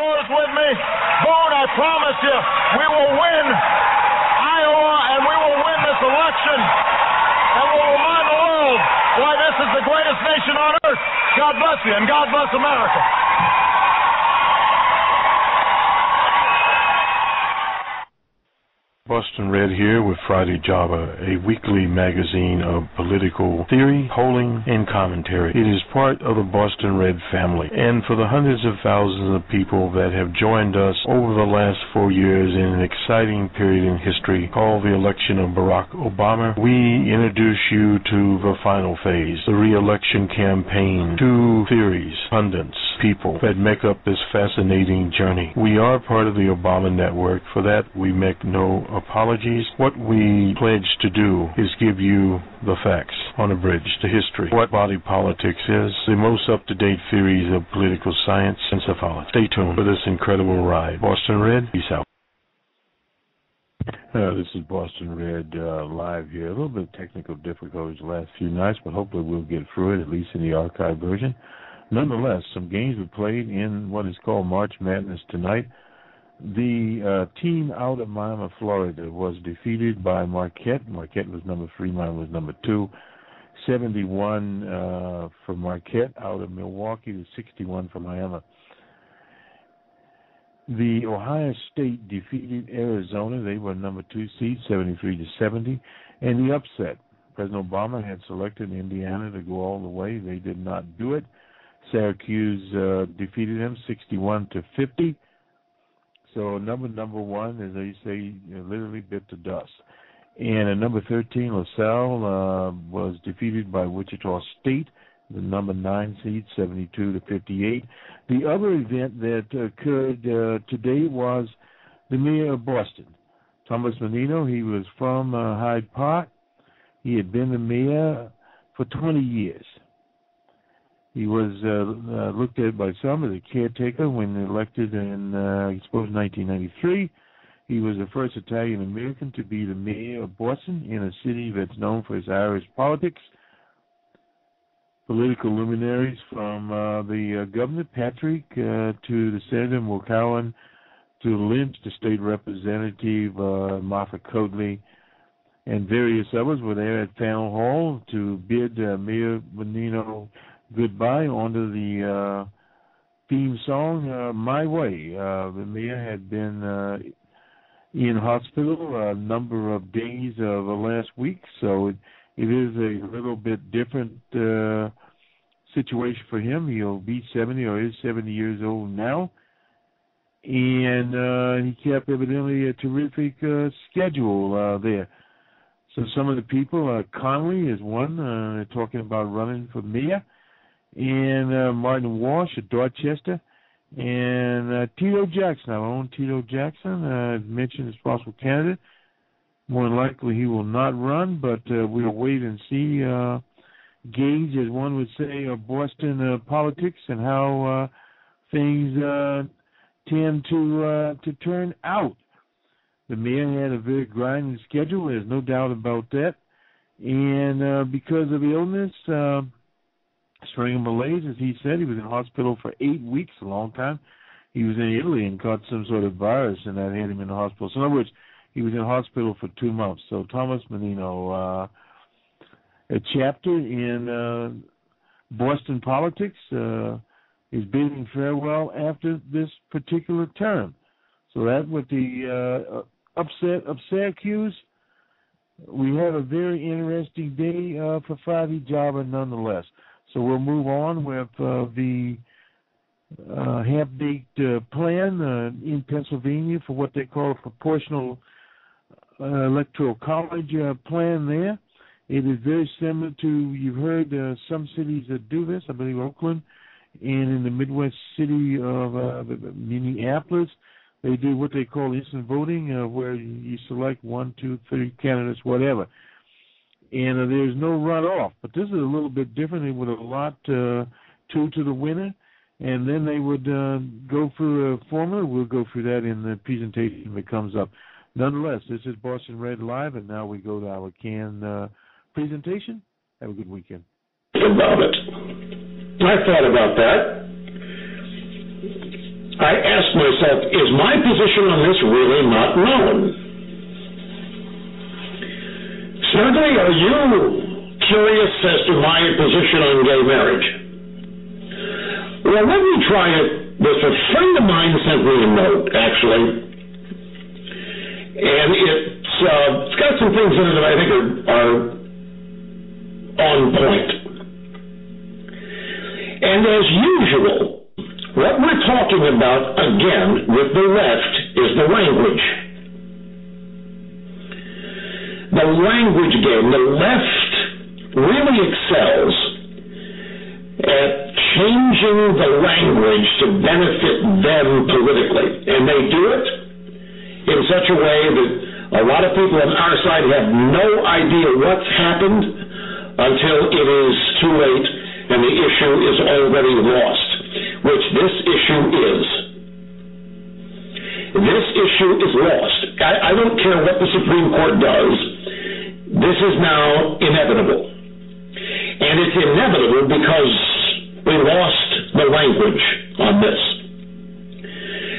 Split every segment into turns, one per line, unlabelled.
yours with me. Boone, I promise you, we will win Iowa and we will win this election. And we'll remind the world why this is the greatest nation on earth. God bless you and God bless America.
Boston Red here with Friday Java, a weekly magazine of political theory, polling, and commentary. It is part of the Boston Red family, and for the hundreds of thousands of people that have joined us over the last 4 years in an exciting period in history called the election of Barack Obama, we introduce you to the final phase, the re-election campaign, two theories, pundits, people that make up this fascinating journey. We are part of the Obama network. For that, we make no apologies. What we pledge to do is give you the facts on a bridge to history, what body politics is, the most up-to-date theories of political science and psephology. Stay tuned for this incredible ride. Boston Red, peace out. This is Boston Red live here. A little bit of technical difficulties the last few nights, but hopefully we'll get through it, at least in the archive version. Nonetheless, some games were played in what is called March Madness tonight. The team out of Miami, Florida, was defeated by Marquette. Marquette was number 3, Miami was number 2. 71 for Marquette out of Milwaukee to 61 for Miami. The Ohio State defeated Arizona. They were number 2 seed, 73 to 70. And the upset, President Obama had selected Indiana to go all the way. They did not do it. Syracuse defeated them 61 to 50. So number one, as they say, literally bit the dust. And at number 13, LaSalle was defeated by Wichita State, the number 9 seed, 72 to 58. The other event that occurred today was the mayor of Boston, Thomas Menino. He was from Hyde Park. He had been the mayor for 20 years. He was looked at by some as a caretaker when elected in, I suppose, 1993. He was the first Italian-American to be the mayor of Boston, in a city that's known for its Irish politics. Political luminaries from the governor, Patrick, to the senator, Mulcowen, to Lynch, the state representative, Martha Coatley, and various others were there at Faneuil Hall to bid Mayor Menino goodbye under the theme song, My Way. The mayor had been in hospital a number of days of the last week, so it is a little bit different situation for him. He'll be 70 or is 70 years old now, and he kept evidently a terrific schedule there. So some of the people, Connolly is one, talking about running for mayor, and Martin Walsh at Dorchester, and Tito Jackson, our own Tito Jackson, mentioned as possible candidate. More than likely he will not run, but we'll wait and see, gauge, as one would say, Boston politics and how things tend to turn out. The mayor had a very grinding schedule, there's no doubt about that, and because of illness, string of malaise, as he said. He was in hospital for 8 weeks, a long time. He was in Italy and caught some sort of virus, and that had him in the hospital. So in other words, he was in hospital for 2 months. So Thomas Menino, a chapter in Boston politics, is bidding farewell after this particular term. So that with the upset of Syracuse, we have a very interesting day for Friday Java nonetheless. So we'll move on with the half-baked plan in Pennsylvania for what they call a proportional electoral college plan there. It is very similar to, you've heard some cities that do this, I believe Oakland, and in the Midwest city of Minneapolis, they do what they call instant voting, where you select 1, 2, 3 candidates, whatever. And there's no runoff, but this is a little bit different. They would allot 2 to the winner, and then they would go through a formula. We'll go through that in the presentation that comes up. Nonetheless, this is Boston Red Live, and now we go to our canned presentation. Have a good weekend.
About it. I thought about that. I asked myself, is my position on this really not known? Certainly, are you curious as to my position on gay marriage? Well, let me try it. This a friend of mine sent me a note, actually, and it's got some things in it that I think are on point. And as usual, what we're talking about, again, with the left, is the language. The language game. The left really excels at changing the language to benefit them politically. And they do it in such a way that a lot of people on our side have no idea what's happened until it is too late and the issue is already lost, which this issue is. This issue is lost. I don't care what the Supreme Court does. This is now inevitable. And it's inevitable because we lost the language on this.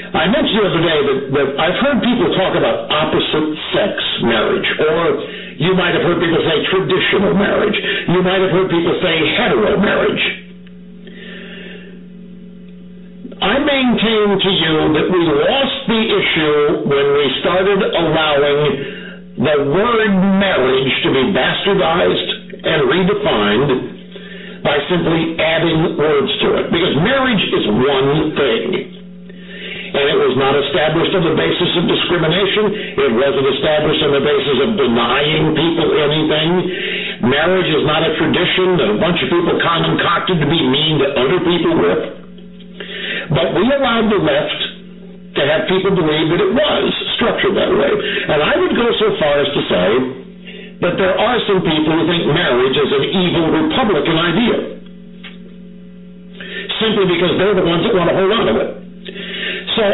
I mentioned the other day that I've heard people talk about opposite-sex marriage, or you might have heard people say traditional marriage. You might have heard people say hetero marriage. I maintain to you that we lost the issue when we started allowing the word marriage to be bastardized and redefined by simply adding words to it. Because marriage is one thing. And it was not established on the basis of discrimination. It wasn't established on the basis of denying people anything. Marriage is not a tradition that a bunch of people concocted to be mean to other people with. But we allowed the left to have people believe that it was structured that way. And I would go so far as to say that there are some people who think marriage is an evil Republican idea, simply because they're the ones that want to hold on to it. So,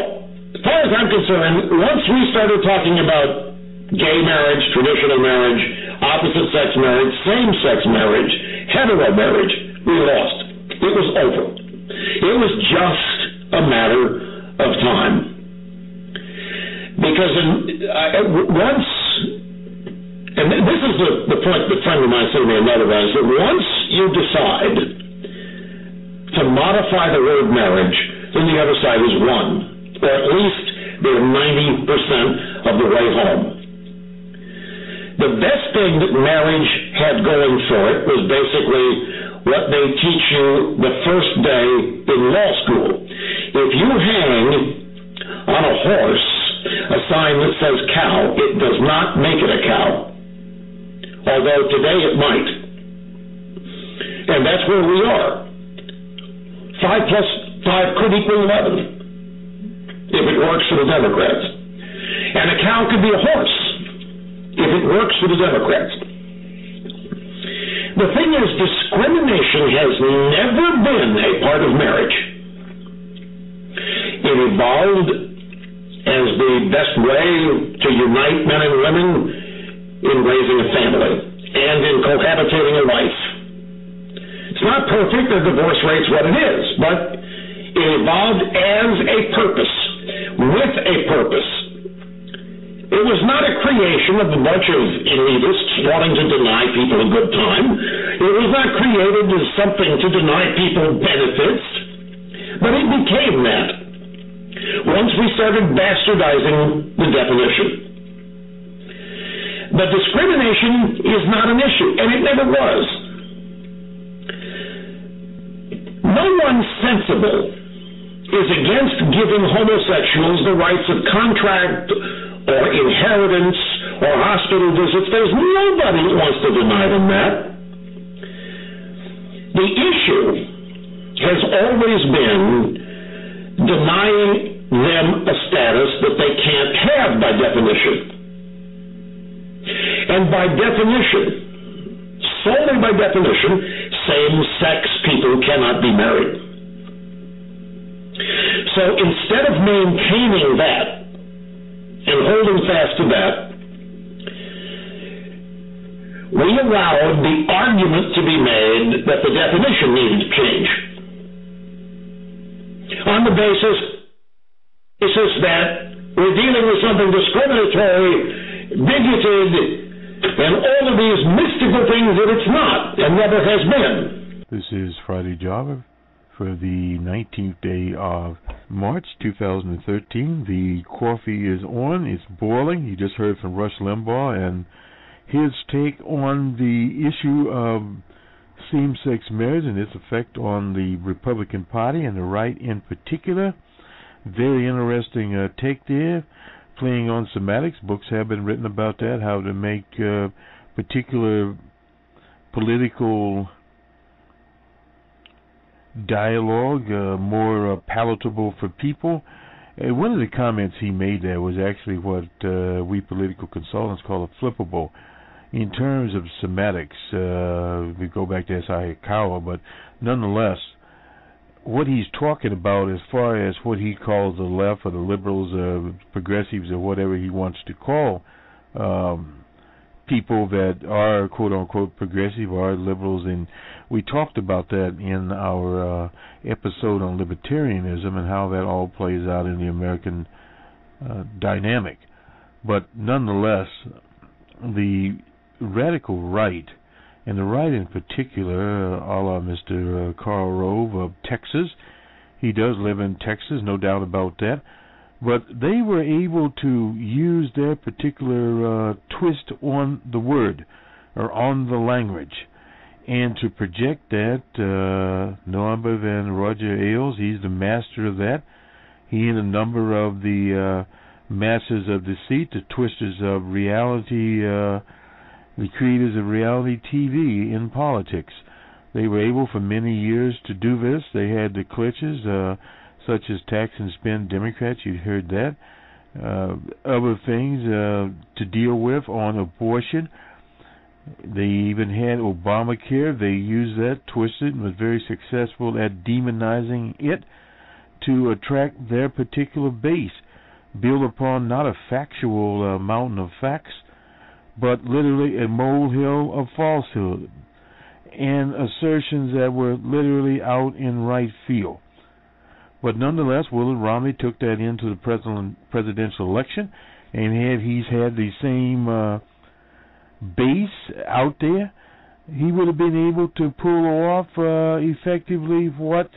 as far as I'm concerned, once we started talking about gay marriage, traditional marriage, opposite-sex marriage, same-sex marriage, hetero marriage, we lost. It was over. It was just a matter of time. Because once, and this is the point that a friend of mine said to me another way, is that once you decide to modify the word marriage, then the other side is won. Or at least they're 90% of the way home. The best thing that marriage had going for it was basically what they teach you the first day in law school. If you hang on a horse a sign that says cow, it does not make it a cow. Although today it might. And that's where we are. 5 plus 5 could equal 11 if it works for the Democrats. And a cow could be a horse if it works for the Democrats. The thing is, discrimination has never been a part of marriage. It evolved as the best way to unite men and women in raising a family and in cohabitating a life. It's not perfect, the divorce rate's what it is, but it evolved as a purpose, with a purpose. It was not a creation of a bunch of elitists wanting to deny people a good time. It was not created as something to deny people benefits, but it became that once we started bastardizing the definition. But discrimination is not an issue, and it never was. No one sensible is against giving homosexuals the rights of contract or inheritance or hospital visits. There's nobody that wants to deny them that. The issue has always been denying them a status that they can't have by definition. And by definition, solely by definition, same-sex people cannot be married. So instead of maintaining that and holding fast to that, we allowed the argument to be made that the definition needed to change on the basis basis that we're dealing with something discriminatory, bigoted, and all of these mystical things that it's not and never has been.
This is Friday Java for the 19th day of March 2013. The coffee is on, it's boiling. You just heard from Rush Limbaugh and his take on the issue of same-sex marriage and its effect on the Republican Party and the right in particular. Very interesting take there, playing on semantics. Books have been written about that, how to make particular political dialogue more palatable for people. One of the comments he made there was actually what we political consultants call a flippable. In terms of semantics, we go back to Hayakawa, but nonetheless, what he's talking about as far as what he calls the left or the liberals, progressives, or whatever he wants to call people that are quote-unquote progressive or liberals, and we talked about that in our episode on libertarianism and how that all plays out in the American dynamic. But nonetheless, the radical right, and the right in particular, a la Mr. Karl Rove of Texas. He does live in Texas, no doubt about that. But they were able to use their particular twist on the word, or on the language, and to project that, no other than Roger Ailes. He's the master of that. He and a number of the masters of deceit, the twisters of reality, the creators of reality TV in politics. They were able for many years to do this. They had the glitches, such as tax and spend Democrats, you heard that. Other things to deal with on abortion. They even had Obamacare. They used that, twisted, and was very successful at demonizing it to attract their particular base, built upon not a factual mountain of facts, but literally a molehill of falsehood and assertions that were literally out in right field. But nonetheless, Willard Romney took that into the presidential election, and he's had the same base out there. He would have been able to pull off effectively what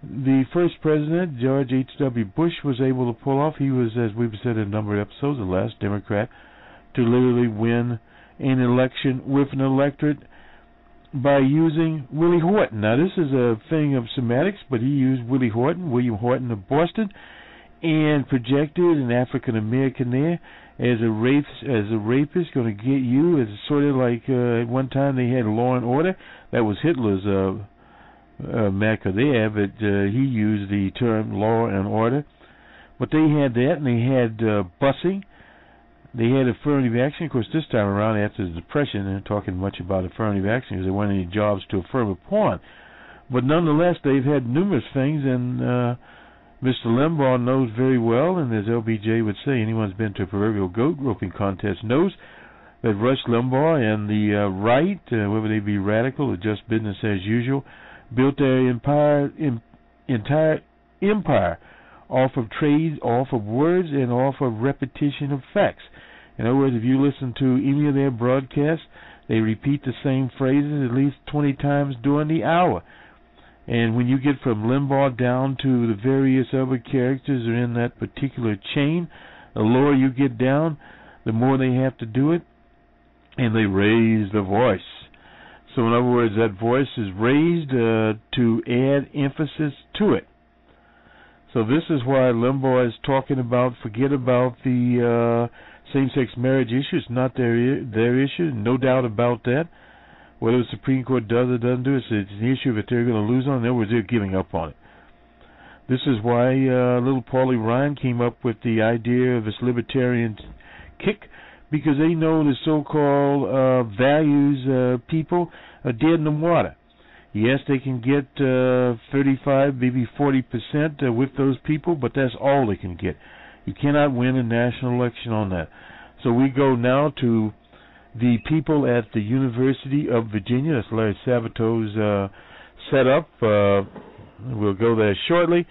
the first president, George H.W. Bush, was able to pull off. He was, as we've said in a number of episodes, the last Democrat to literally win an election with an electorate by using Willie Horton. Now, this is a thing of semantics, but he used William Horton of Boston, and projected an African American there as a rapist, going to get you. It's sort of like at one time they had Law and Order. That was Hitler's marker there, but he used the term Law and Order. But they had that, and they had busing. They had affirmative action. Of course, this time around, after the Depression, they're talking much about affirmative action because there weren't any jobs to affirm upon. But nonetheless, they've had numerous things, and Mr. Limbaugh knows very well, and as LBJ would say, anyone who's been to a proverbial goat roping contest knows that Rush Limbaugh and the right, whether they be radical or just business as usual, built their entire empire off of trade, off of words, and off of repetition of facts. In other words, if you listen to any of their broadcasts, they repeat the same phrases at least 20 times during the hour. And when you get from Limbaugh down to the various other characters that are in that particular chain, the lower you get down, the more they have to do it, and they raise the voice. So in other words, that voice is raised to add emphasis to it. So this is why Limbaugh is talking about, forget about the same-sex marriage issue. It's not their issue, no doubt about that. Whether the Supreme Court does or doesn't do it, it's an issue that they're going to lose on. In other words, they're giving up on it. This is why little Paulie Ryan came up with the idea of this libertarian kick, because they know the so-called values people are dead in the water. Yes, they can get 35, maybe 40% with those people, but that's all they can get. You cannot win a national election on that. So we go now to the people at the University of Virginia. That's Larry Sabato's setup. We'll go there shortly.